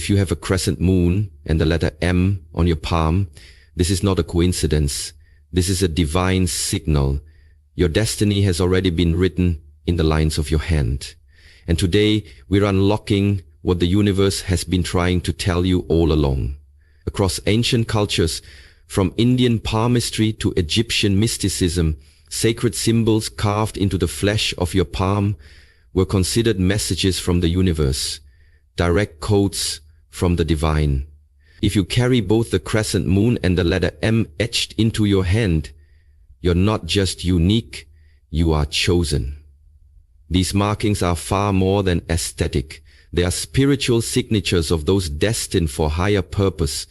If you have a crescent moon and the letter M on your palm, this is not a coincidence. This is a divine signal. Your destiny has already been written in the lines of your hand. And today we're unlocking what the universe has been trying to tell you all along. Across ancient cultures, from Indian palmistry to Egyptian mysticism, sacred symbols carved into the flesh of your palm were considered messages from the universe, direct codes from the divine. If you carry both the crescent moon and the letter M etched into your hand, you're not just unique, you are chosen. These markings are far more than aesthetic. They are spiritual signatures of those destined for higher purpose,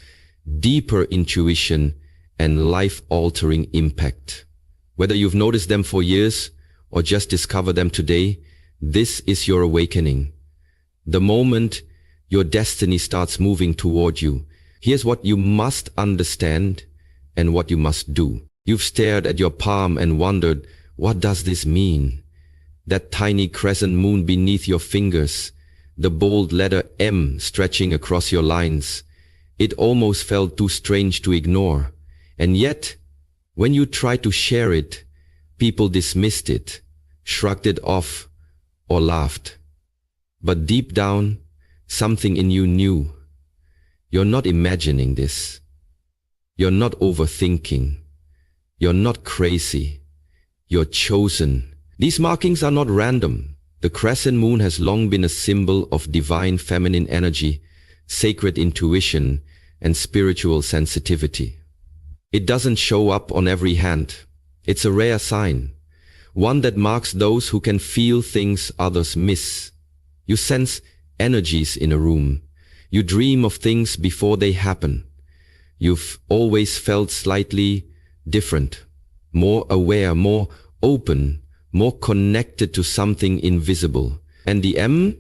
deeper intuition, and life-altering impact. Whether you've noticed them for years or just discovered them today, this is your awakening. The moment your destiny starts moving toward you, here's what you must understand and what you must do. You've stared at your palm and wondered, what does this mean? That tiny crescent moon beneath your fingers, the bold letter M stretching across your lines. It almost felt too strange to ignore. And yet, when you tried to share it, people dismissed it, shrugged it off, or laughed. But deep down, something in you knew. You're not imagining this. You're not overthinking. You're not crazy. You're chosen. These markings are not random. The crescent moon has long been a symbol of divine feminine energy, sacred intuition, and spiritual sensitivity. It doesn't show up on every hand. It's a rare sign, one that marks those who can feel things others miss. You sense energies in a room. You dream of things before they happen. You've always felt slightly different, more aware, more open, more connected to something invisible. And the M?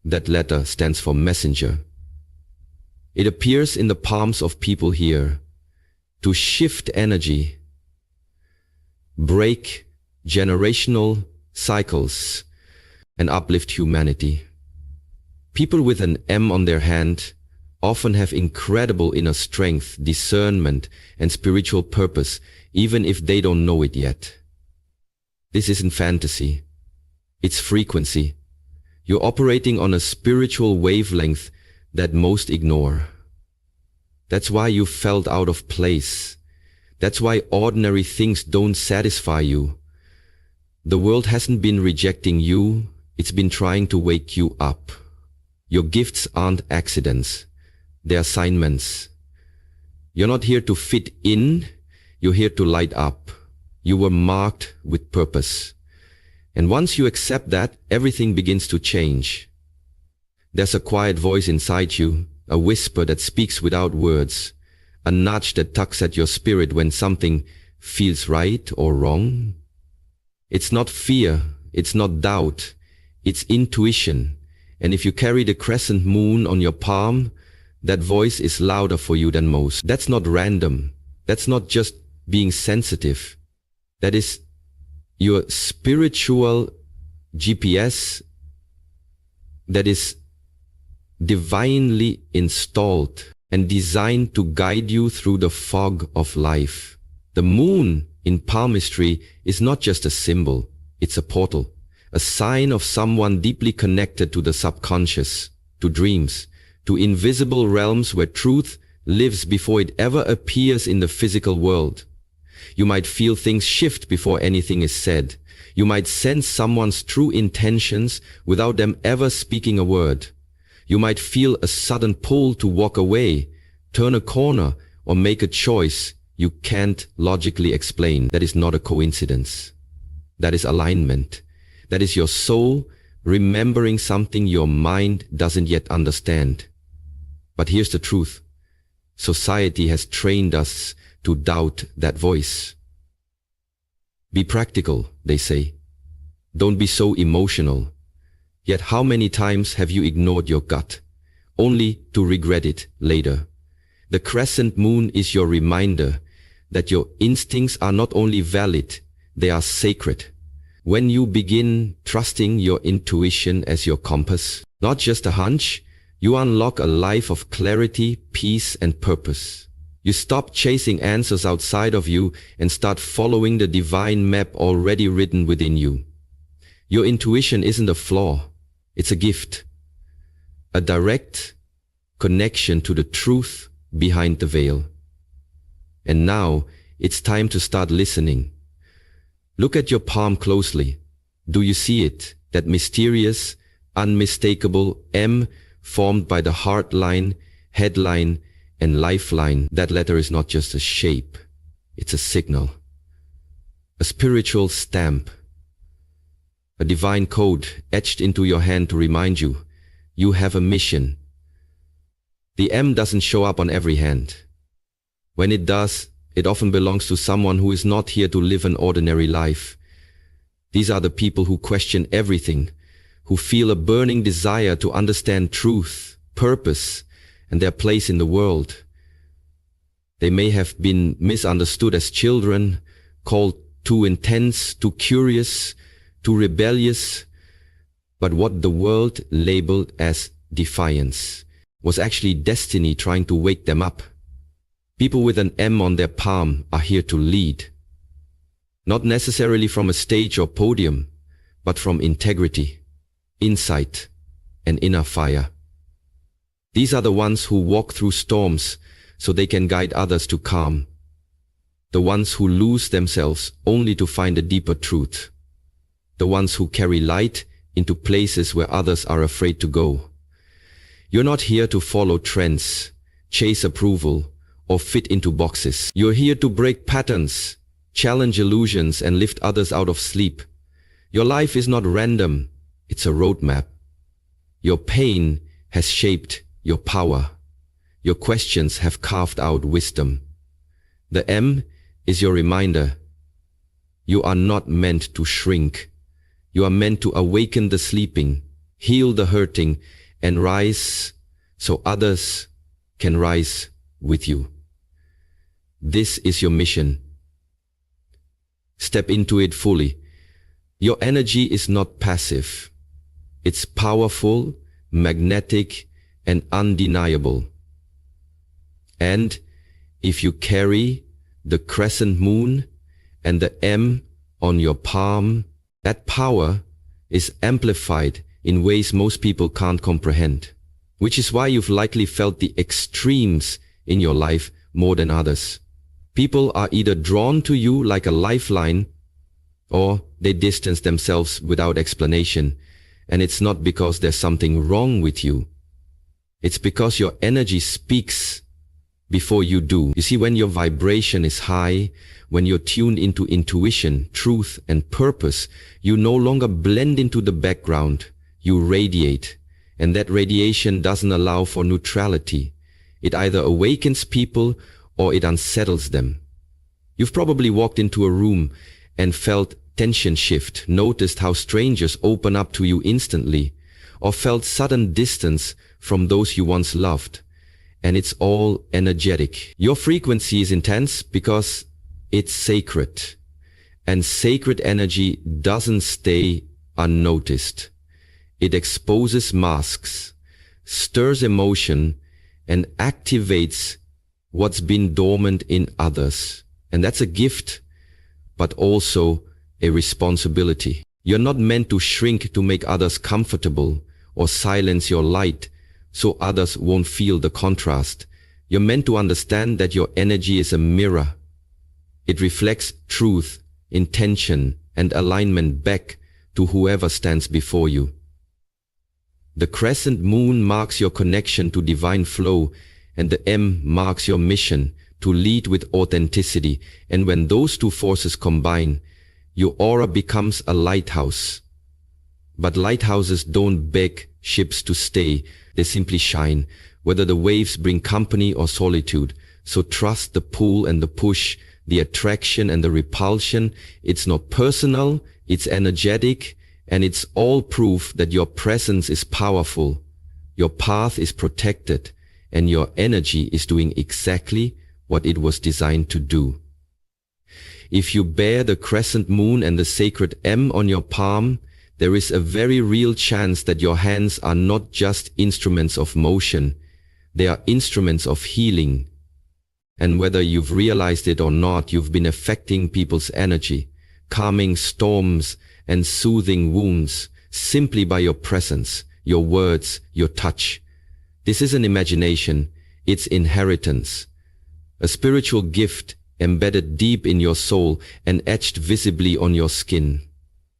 That letter stands for messenger. It appears in the palms of people here to shift energy, break generational cycles, and uplift humanity. People with an M on their hand often have incredible inner strength, discernment, and spiritual purpose, even if they don't know it yet. This isn't fantasy. It's frequency. You're operating on a spiritual wavelength that most ignore. That's why you felt out of place. That's why ordinary things don't satisfy you. The world hasn't been rejecting you, it's been trying to wake you up. Your gifts aren't accidents, they're assignments. You're not here to fit in, you're here to light up. You were marked with purpose. And once you accept that, everything begins to change. There's a quiet voice inside you, a whisper that speaks without words, a nudge that tugs at your spirit when something feels right or wrong. It's not fear, it's not doubt, it's intuition. And if you carry the crescent moon on your palm, that voice is louder for you than most. That's not random. That's not just being sensitive. That is your spiritual GPS that is divinely installed and designed to guide you through the fog of life. The moon in palmistry is not just a symbol, it's a portal, a sign of someone deeply connected to the subconscious, to dreams, to invisible realms where truth lives before it ever appears in the physical world. You might feel things shift before anything is said. You might sense someone's true intentions without them ever speaking a word. You might feel a sudden pull to walk away, turn a corner, or make a choice you can't logically explain. That is not a coincidence. That is alignment. That is your soul remembering something your mind doesn't yet understand. But here's the truth. Society has trained us to doubt that voice. Be practical, they say. Don't be so emotional. Yet how many times have you ignored your gut, only to regret it later? The crescent moon is your reminder that your instincts are not only valid, they are sacred. When you begin trusting your intuition as your compass, not just a hunch, You unlock a life of clarity, peace, and purpose. You stop chasing answers outside of you and start following the divine map already written within you. Your intuition isn't a flaw, it's a gift. A direct connection to the truth behind the veil. And now, it's time to start listening. Look at your palm closely. Do you see it? That mysterious, unmistakable M formed by the heart line, headline, and lifeline. That letter is not just a shape, it's a signal. A spiritual stamp. A divine code etched into your hand to remind you, you have a mission. The M doesn't show up on every hand. When it does, it often belongs to someone who is not here to live an ordinary life. These are the people who question everything, who feel a burning desire to understand truth, purpose, and their place in the world. They may have been misunderstood as children, called too intense, too curious, too rebellious, but what the world labeled as defiance was actually destiny trying to wake them up. People with an M on their palm are here to lead. Not necessarily from a stage or podium, but from integrity, insight, and inner fire. These are the ones who walk through storms so they can guide others to calm. The ones who lose themselves only to find a deeper truth. The ones who carry light into places where others are afraid to go. You're not here to follow trends, chase approval, or fit into boxes. You're here to break patterns, challenge illusions, and lift others out of sleep. Your life is not random, it's a roadmap. Your pain has shaped your power. Your questions have carved out wisdom. The M is your reminder. You are not meant to shrink. You are meant to awaken the sleeping, heal the hurting, and rise so others can rise with you. This is your mission. Step into it fully. Your energy is not passive. It's powerful, magnetic, and undeniable. And if you carry the crescent moon and the M on your palm, that power is amplified in ways most people can't comprehend, which is why you've likely felt the extremes in your life more than others. People are either drawn to you like a lifeline, or they distance themselves without explanation, and it's not because there's something wrong with you. It's because your energy speaks before you do. You see, when your vibration is high, when you're tuned into intuition, truth, and purpose, you no longer blend into the background, you radiate, and that radiation doesn't allow for neutrality. It either awakens people or it unsettles them. You've probably walked into a room and felt tension shift, noticed how strangers open up to you instantly, or felt sudden distance from those you once loved. And it's all energetic. Your frequency is intense because it's sacred. And sacred energy doesn't stay unnoticed. It exposes masks, stirs emotion, and activates what's been dormant in others. And that's a gift, but also a responsibility. You're not meant to shrink to make others comfortable or silence your light so others won't feel the contrast. You're meant to understand that your energy is a mirror. It reflects truth, intention, and alignment back to whoever stands before you. The crescent moon marks your connection to divine flow, and the M marks your mission to lead with authenticity. And when those two forces combine, your aura becomes a lighthouse. But lighthouses don't beg ships to stay, they simply shine, whether the waves bring company or solitude. So trust the pull and the push, the attraction and the repulsion. It's not personal, it's energetic, and it's all proof that your presence is powerful, your path is protected, and your energy is doing exactly what it was designed to do. If you bear the crescent moon and the sacred M on your palm, there is a very real chance that your hands are not just instruments of motion, they are instruments of healing. And whether you've realized it or not, you've been affecting people's energy, calming storms and soothing wounds simply by your presence, your words, your touch. This isn't imagination, it's inheritance. A spiritual gift embedded deep in your soul and etched visibly on your skin.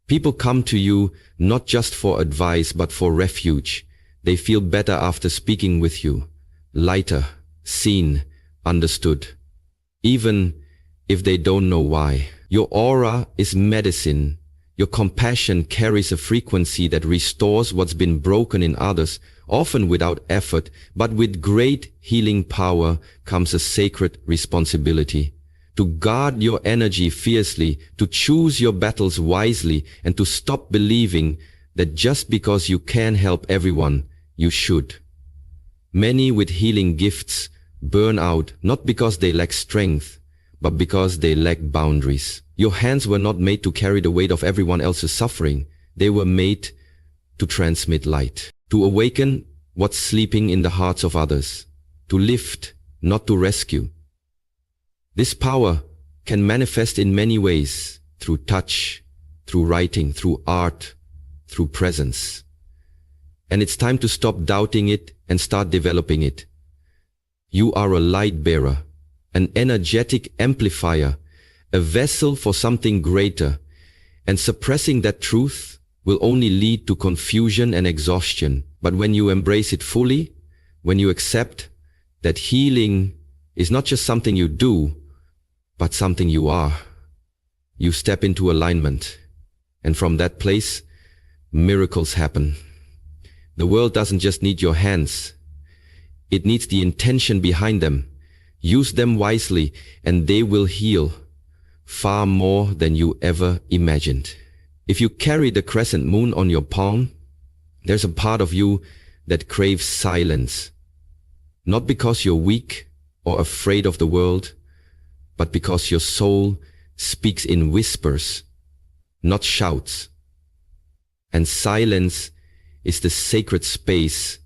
People come to you not just for advice but for refuge. They feel better after speaking with you, lighter, seen, understood, even if they don't know why. Your aura is medicine. Your compassion carries a frequency that restores what's been broken in others, often without effort, but with great healing power comes a sacred responsibility. To guard your energy fiercely, to choose your battles wisely, and to stop believing that just because you can help everyone, you should. Many with healing gifts burn out not because they lack strength, but because they lack boundaries. Your hands were not made to carry the weight of everyone else's suffering. They were made to transmit light, to awaken what's sleeping in the hearts of others, to lift, not to rescue. This power can manifest in many ways, through touch, through writing, through art, through presence. And it's time to stop doubting it and start developing it. You are a light bearer, an energetic amplifier, a vessel for something greater, and suppressing that truth will only lead to confusion and exhaustion. But when you embrace it fully, when you accept that healing is not just something you do, but something you are, you step into alignment. And from that place, miracles happen. The world doesn't just need your hands. It needs the intention behind them. Use them wisely, and they will heal far more than you ever imagined. If you carry the Crescent Moon on your palm, there's a part of you that craves silence. Not because you're weak or afraid of the world, but because your soul speaks in whispers, not shouts. And silence is the sacred space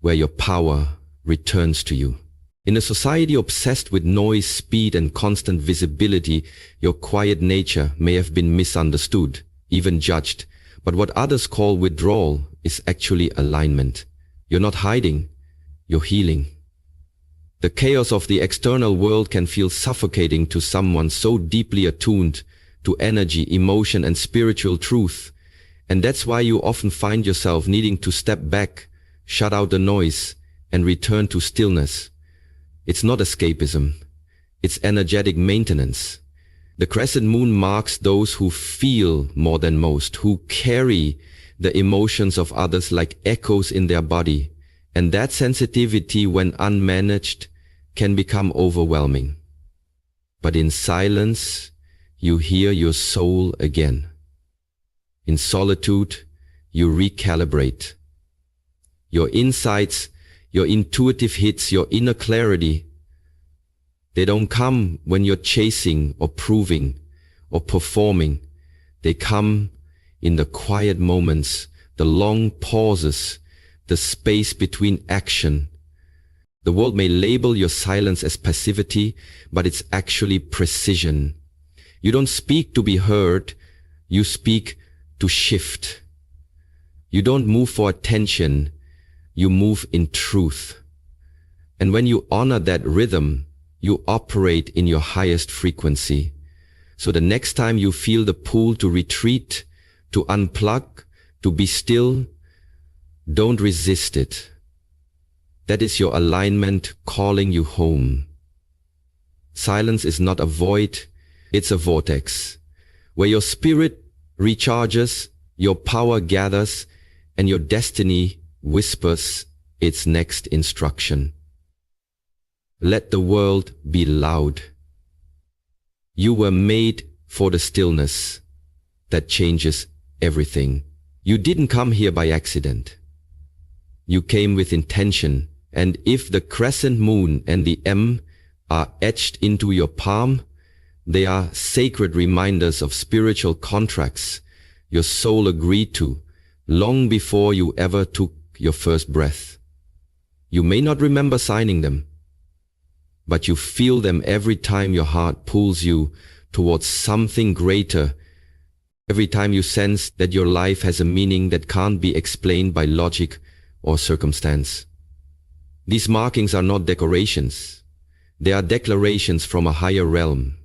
where your power returns to you. In a society obsessed with noise, speed, and constant visibility, your quiet nature may have been misunderstood, even judged. But what others call withdrawal is actually alignment. You're not hiding, you're healing. The chaos of the external world can feel suffocating to someone so deeply attuned to energy, emotion, and spiritual truth. And that's why you often find yourself needing to step back, shut out the noise, and return to stillness. It's not escapism. It's energetic maintenance. The Crescent Moon marks those who feel more than most, who carry the emotions of others like echoes in their body. And that sensitivity, when unmanaged, can become overwhelming. But in silence, you hear your soul again. In solitude, you recalibrate. Your insights, your intuitive hits, your inner clarity, they don't come when you're chasing or proving or performing. They come in the quiet moments, the long pauses, the space between action. The world may label your silence as passivity, but it's actually precision. You don't speak to be heard, you speak to shift. You don't move for attention, you move in truth. And when you honor that rhythm, you operate in your highest frequency. So the next time you feel the pull to retreat, to unplug, to be still, don't resist it. That is your alignment calling you home. Silence is not a void, it's a vortex, where your spirit recharges, your power gathers, and your destiny whispers its next instruction. Let the world be loud. You were made for the stillness that changes everything. You didn't come here by accident. You came with intention, and if the Crescent Moon and the M are etched into your palm, they are sacred reminders of spiritual contracts your soul agreed to, long before you ever took your first breath. You may not remember signing them, but you feel them every time your heart pulls you towards something greater, every time you sense that your life has a meaning that can't be explained by logic or circumstance. These markings are not decorations. They are declarations from a higher realm.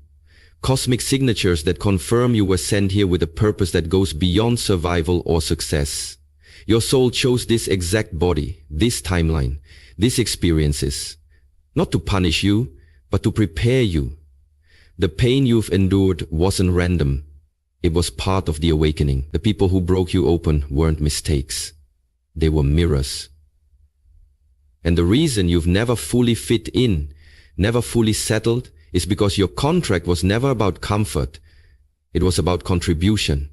Cosmic signatures that confirm you were sent here with a purpose that goes beyond survival or success. Your soul chose this exact body, this timeline, these experiences, not to punish you, but to prepare you. The pain you've endured wasn't random. It was part of the awakening. The people who broke you open weren't mistakes. They were mirrors. And the reason you've never fully fit in, never fully settled, is because your contract was never about comfort. It was about contribution.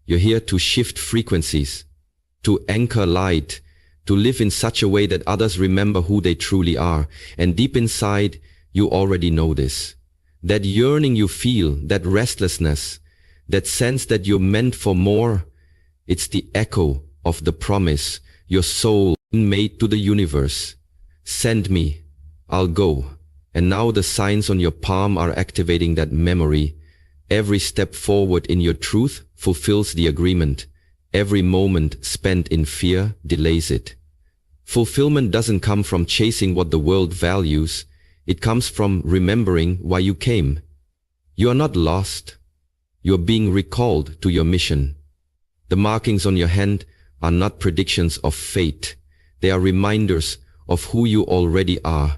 You're here to shift frequencies, to anchor light, to live in such a way that others remember who they truly are. And deep inside, you already know this. That yearning you feel, that restlessness, that sense that you're meant for more, it's the echo of the promise your soul made to the universe. Send me, I'll go. And now the signs on your palm are activating that memory. Every step forward in your truth fulfills the agreement. Every moment spent in fear delays it. Fulfillment doesn't come from chasing what the world values. It comes from remembering why you came. You are not lost. You are being recalled to your mission. The markings on your hand are not predictions of fate. They are reminders of who you already are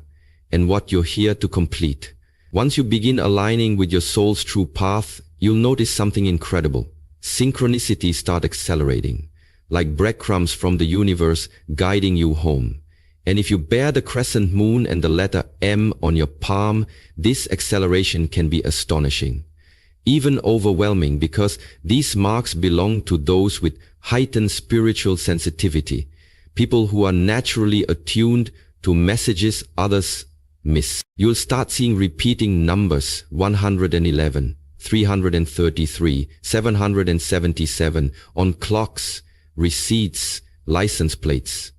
and what you're here to complete. Once you begin aligning with your soul's true path, you'll notice something incredible. Synchronicities start accelerating, like breadcrumbs from the universe guiding you home. And if you bear the crescent moon and the letter M on your palm, this acceleration can be astonishing, even overwhelming, because these marks belong to those with heightened spiritual sensitivity, people who are naturally attuned to messages others miss. You'll start seeing repeating numbers: 111, 333, 777 on clocks, receipts, license plates.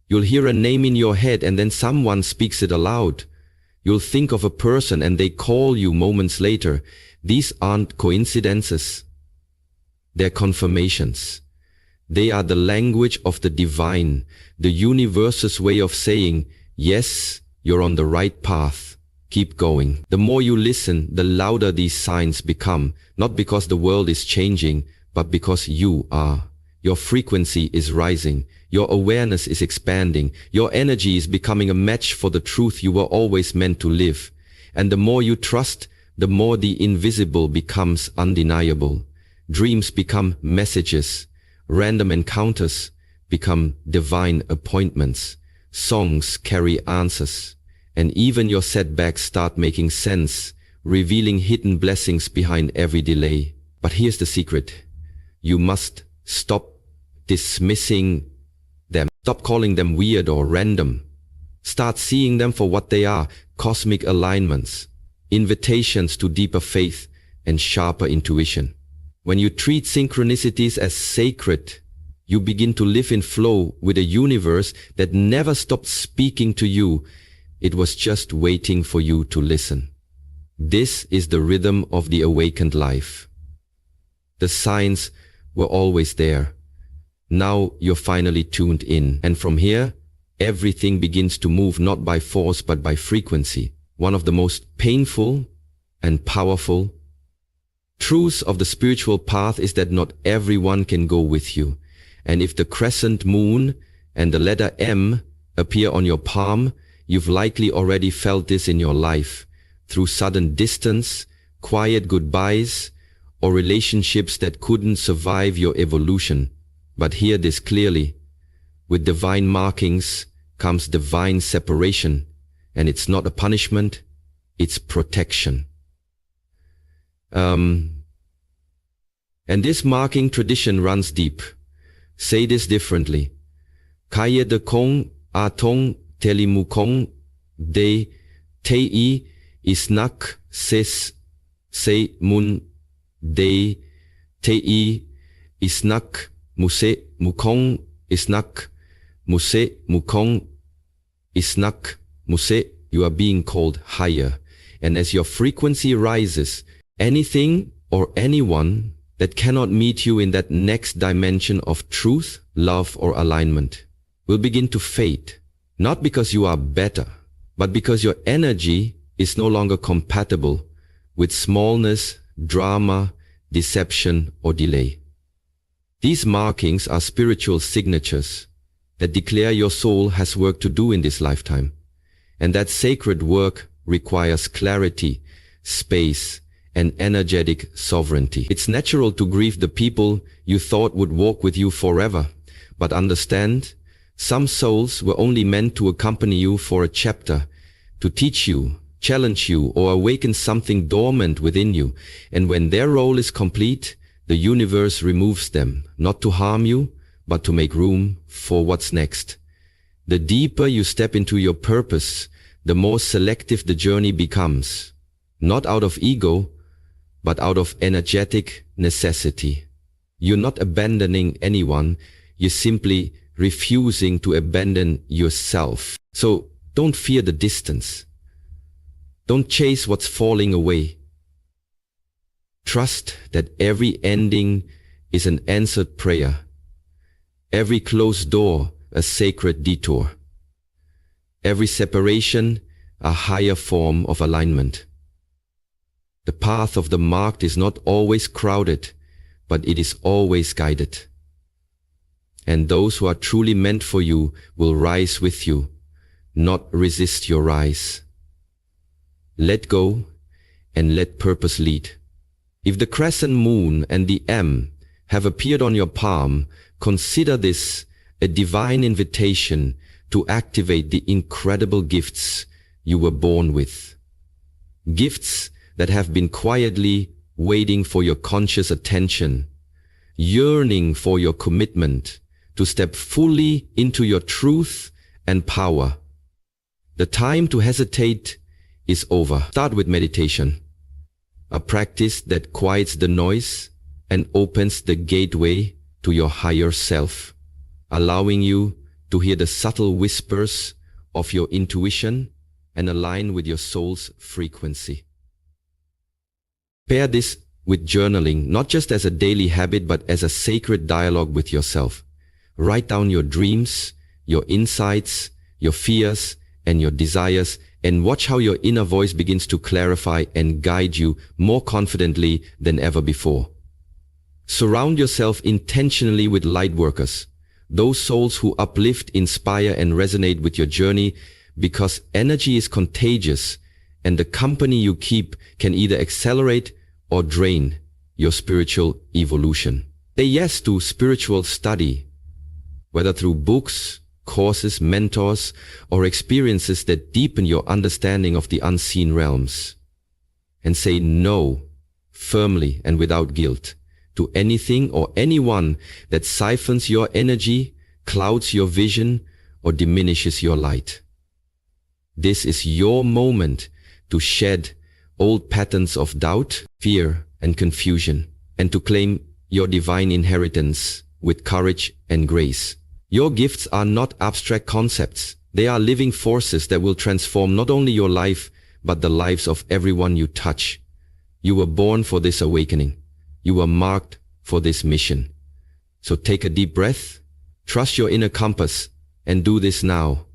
You'll hear a name in your head and then someone speaks it aloud. You'll think of a person and they call you moments later. These aren't coincidences. They're confirmations. They are the language of the divine, the universe's way of saying, yes, you're on the right path. Keep going. The more you listen, the louder these signs become, not because the world is changing, but because you are. Your frequency is rising. Your awareness is expanding. Your energy is becoming a match for the truth you were always meant to live. And the more you trust, the more the invisible becomes undeniable. Dreams become messages. Random encounters become divine appointments. Songs carry answers. And even your setbacks start making sense, revealing hidden blessings behind every delay. But here's the secret. You must stop dismissing them. Stop calling them weird or random. Start seeing them for what they are: cosmic alignments, invitations to deeper faith and sharper intuition. When you treat synchronicities as sacred, you begin to live in flow with a universe that never stopped speaking to you. It was just waiting for you to listen. This is the rhythm of the awakened life. The signs were always there. Now you're finally tuned in. And from here, everything begins to move not by force but by frequency. One of the most painful and powerful truths of the spiritual path is that not everyone can go with you. And if the crescent moon and the letter M appear on your palm, you've likely already felt this in your life, through sudden distance, quiet goodbyes, or relationships that couldn't survive your evolution. But hear this clearly. With divine markings comes divine separation, and it's not a punishment, it's protection. And this marking tradition runs deep. Say this differently. Kaya de kong atong telimukong de tei isnak ses se mun de Te isnak muse mukong isnak muse mukong isnak muse. You are being called higher. And as your frequency rises, anything or anyone that cannot meet you in that next dimension of truth, love, or alignment will begin to fade. Not because you are better, but because your energy is no longer compatible with smallness, drama, deception, or delay. These markings are spiritual signatures that declare your soul has work to do in this lifetime, and that sacred work requires clarity, space, and energetic sovereignty. It's natural to grieve the people you thought would walk with you forever, but understand, some souls were only meant to accompany you for a chapter, to teach you, challenge you, or awaken something dormant within you. And when their role is complete, the universe removes them, not to harm you, but to make room for what's next. The deeper you step into your purpose, the more selective the journey becomes, not out of ego, but out of energetic necessity. You're not abandoning anyone, you're simply refusing to abandon yourself. So don't fear the distance. Don't chase what's falling away. Trust that every ending is an answered prayer, every closed door a sacred detour, every separation a higher form of alignment. The path of the marked is not always crowded, but it is always guided. And those who are truly meant for you will rise with you, not resist your rise. Let go and let purpose lead. If the Crescent Moon and the M have appeared on your palm, consider this a divine invitation to activate the incredible gifts you were born with. Gifts that have been quietly waiting for your conscious attention, yearning for your commitment to step fully into your truth and power. The time to hesitate is over. Start with meditation, a practice that quiets the noise and opens the gateway to your higher self, allowing you to hear the subtle whispers of your intuition and align with your soul's frequency. Pair this with journaling, not just as a daily habit, but as a sacred dialogue with yourself. Write down your dreams, your insights, your fears, and your desires, and watch how your inner voice begins to clarify and guide you more confidently than ever before. Surround yourself intentionally with light workers, those souls who uplift, inspire, and resonate with your journey, because energy is contagious, and the company you keep can either accelerate or drain your spiritual evolution. Say yes to spiritual study, whether through books, courses, mentors, or experiences that deepen your understanding of the unseen realms. And say no, firmly and without guilt, to anything or anyone that siphons your energy, clouds your vision, or diminishes your light. This is your moment to shed old patterns of doubt, fear, and confusion, and to claim your divine inheritance with courage and grace. Your gifts are not abstract concepts. They are living forces that will transform not only your life, but the lives of everyone you touch. You were born for this awakening. You were marked for this mission. So take a deep breath, trust your inner compass, and do this now.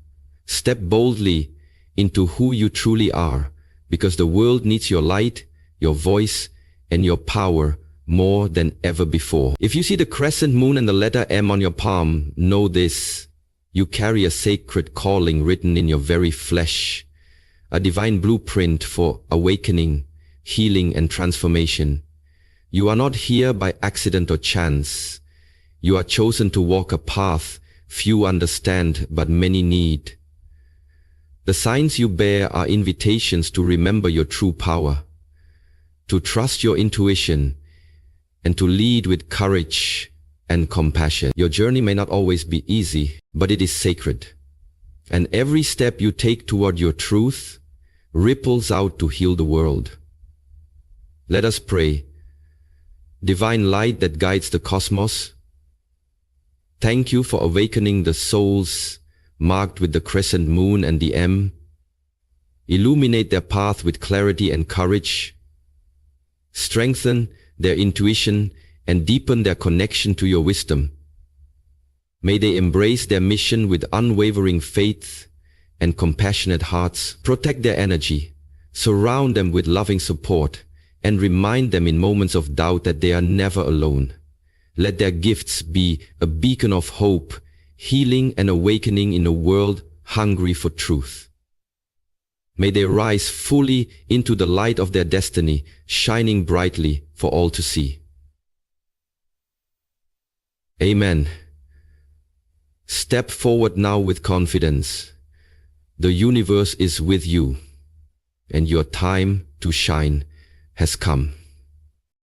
Step boldly into who you truly are, because the world needs your light, your voice, and your power more than ever before. If you see the crescent moon and the letter M on your palm, know this: you carry a sacred calling written in your very flesh, a divine blueprint for awakening, healing, and transformation. You are not here by accident or chance. You are chosen to walk a path few understand but many need. The signs you bear are invitations to remember your true power, to trust your intuition, and to lead with courage and compassion. Your journey may not always be easy, but it is sacred. And every step you take toward your truth ripples out to heal the world. Let us pray. divine light that guides the cosmos, thank you for awakening the souls marked with the crescent moon and the M. Illuminate their path with clarity and courage. Strengthen their intuition and deepen their connection to your wisdom. May they embrace their mission with unwavering faith and compassionate hearts. Protect their energy, surround them with loving support, and remind them in moments of doubt that they are never alone. Let their gifts be a beacon of hope, healing and awakening in a world hungry for truth. May they rise fully into the light of their destiny, shining brightly for all to see. Amen. Step forward now with confidence. The universe is with you, and your time to shine has come.